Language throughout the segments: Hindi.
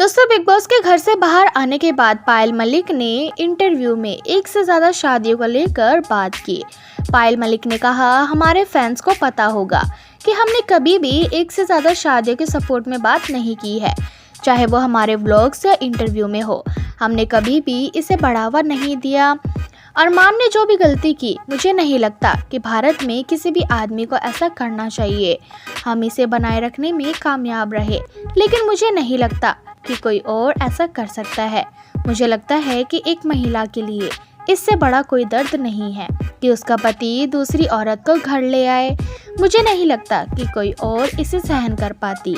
दोस्तों, बिग बॉस के घर से बाहर आने के बाद पायल मलिक ने इंटरव्यू में एक से ज़्यादा शादियों को लेकर बात की। पायल मलिक ने कहा, हमारे फैंस को पता होगा कि हमने कभी भी एक से ज़्यादा शादियों के सपोर्ट में बात नहीं की है, चाहे वो हमारे व्लॉग्स या इंटरव्यू में हो। हमने कभी भी इसे बढ़ावा नहीं दिया। अरमान ने जो भी गलती की, मुझे नहीं लगता कि भारत में किसी भी आदमी को ऐसा करना चाहिए। हम इसे बनाए रखने में कामयाब रहे, लेकिन मुझे नहीं लगता कि कोई और ऐसा कर सकता है। मुझे लगता है कि एक महिला के लिए इससे बड़ा कोई दर्द नहीं है कि उसका पति दूसरी औरत को घर ले आए। मुझे नहीं लगता कि कोई और इसे सहन कर पाती।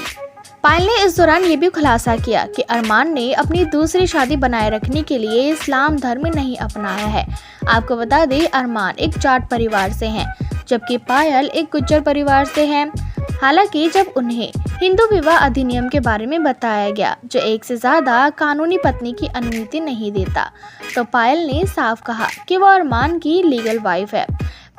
पायल ने इस दौरान ये भी खुलासा किया कि अरमान ने अपनी दूसरी शादी बनाए रखने के लिए इस्लाम धर्म नहीं अपनाया है। आपको बता दें, अरमान एक जाट परिवार से हैं, जबकि पायल एक गुज्जर परिवार से हैं। हालांकि जब उन्हें हिंदू विवाह अधिनियम के बारे में बताया गया, जो एक से ज़्यादा कानूनी पत्नी की अनुमति नहीं देता, तो पायल ने साफ कहा कि वो अरमान की लीगल वाइफ है।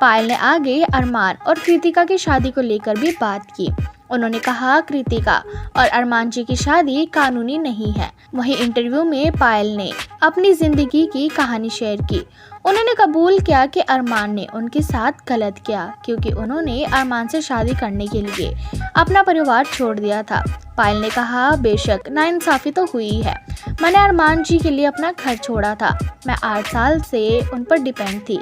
पायल ने आगे अरमान और कृतिका की शादी को लेकर भी बात की। उन्होंने कहा, कृतिका और अरमान जी की शादी कानूनी नहीं है। वहीं इंटरव्यू में पायल ने अपनी जिंदगी की कहानी शेयर की। उन्होंने कबूल किया कि अरमान ने उनके साथ गलत किया, क्योंकि उन्होंने अरमान से शादी करने के लिए अपना परिवार छोड़ दिया था। पायल ने कहा, बेशक नाइंसाफी तो हुई है। मैंने अरमान जी के लिए अपना घर छोड़ा था। मैं 8 साल से उन पर डिपेंड थी,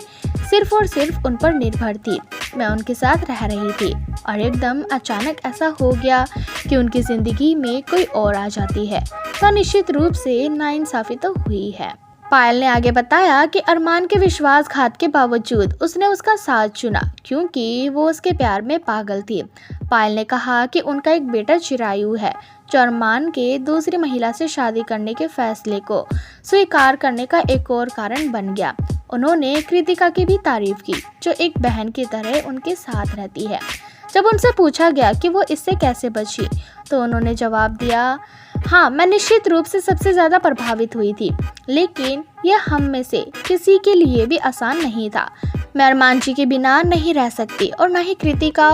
सिर्फ और सिर्फ उन पर निर्भर थी। मैं उनके साथ रह रही थी और एकदम अचानक ऐसा हो गया कि उनकी ज़िंदगी में कोई और आ जाती है, तो निश्चित रूप से नाइंसाफ़ी तो हुई है। पायल ने आगे बताया कि अरमान के विश्वासघात के बावजूद उसने उसका साथ चुना, क्योंकि वो उसके प्यार में पागल थी। पायल ने कहा कि उनका एक बेटा चिरायु है, जो अरमान के दूसरी महिला से शादी करने के फैसले को स्वीकार करने का एक और कारण बन गया। उन्होंने कृतिका की भी तारीफ की, जो एक बहन की तरह उनके साथ रहती है। जब उनसे पूछा गया कि वो इससे कैसे बची, तो उन्होंने जवाब दिया, हाँ, मैं निश्चित रूप से सबसे ज़्यादा प्रभावित हुई थी, लेकिन यह हम में से किसी के लिए भी आसान नहीं था। मैं अरमान जी के बिना नहीं रह सकती और न ही कृतिका।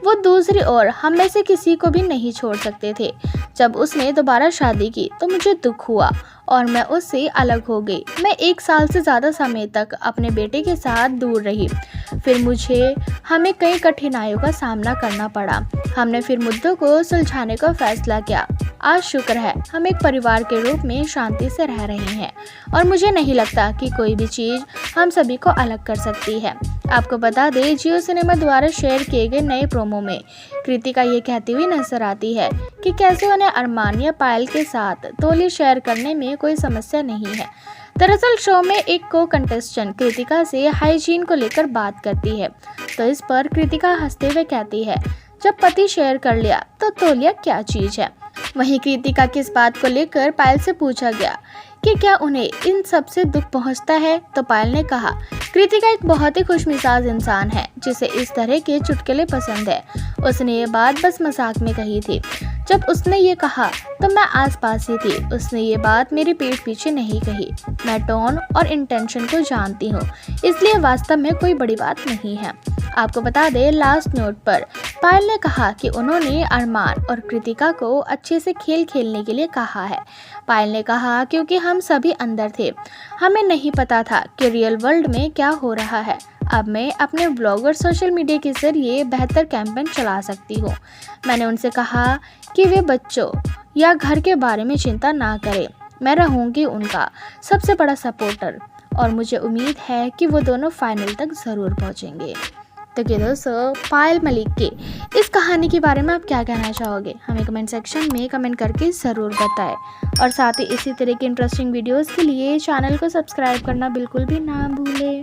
वो दूसरी ओर हम में से किसी को भी नहीं छोड़ सकते थे। जब उसने दोबारा शादी की तो मुझे दुख हुआ और मैं उससे अलग हो गई। मैं 1 साल से ज़्यादा समय तक अपने बेटे के साथ दूर रही। फिर हमें कई कठिनाइयों का सामना करना पड़ा। हमने फिर मुद्दों को सुलझाने का फैसला किया। आज शुक्र है हम एक परिवार के रूप में शांति से रह रहे हैं और मुझे नहीं लगता कि कोई भी चीज़ हम सभी को अलग कर सकती है। आपको बता दें, जियो सिनेमा द्वारा शेयर किए गए नए प्रोमो में कृतिका ये कहती हुई नजर आती है कि कैसे उन्हें अरमान या पायल के साथ तौलिया शेयर करने में कोई समस्या नहीं है। दरअसल शो में एक को कंटेस्टेंट कृतिका से हाइजीन को लेकर बात करती है, तो इस पर कृतिका हंसते हुए कहती है, जब पति शेयर कर लिया तो तौलिया क्या चीज़ है। वहीं कृतिका की इस बात को लेकर पायल से पूछा गया कि क्या उन्हें इन सब से दुख पहुंचता है, तो पायल ने कहा, कृतिका एक बहुत ही खुशमिजाज इंसान है, जिसे इस तरह के चुटकुले पसंद है। उसने ये बात बस मजाक में कही थी। जब उसने ये कहा तो मैं आसपास ही थी। उसने ये बात मेरे पीठ पीछे नहीं कही। मैं टोन और इंटेंशन को जानती हूँ, इसलिए वास्तव में कोई बड़ी बात नहीं है। आपको बता दें, लास्ट नोट पर पायल ने कहा कि उन्होंने अरमान और कृतिका को अच्छे से खेल खेलने के लिए कहा है। पायल ने कहा, क्योंकि हम सभी अंदर थे, हमें नहीं पता था कि रियल वर्ल्ड में क्या हो रहा है। अब मैं अपने ब्लॉग और सोशल मीडिया के जरिए बेहतर कैंपेन चला सकती हूँ। मैंने उनसे कहा कि वे बच्चों या घर के बारे में चिंता ना करें। मैं रहूँगी उनका सबसे बड़ा सपोर्टर और मुझे उम्मीद है कि वो दोनों फाइनल तक ज़रूर पहुँचेंगे। तो क्या दोस्तों, पायल मलिक के इस कहानी के बारे में आप क्या कहना चाहोगे? हमें कमेंट सेक्शन में कमेंट करके ज़रूर बताएं और साथ ही इसी तरह की इंटरेस्टिंग वीडियोस के लिए चैनल को सब्सक्राइब करना बिल्कुल भी ना भूलें।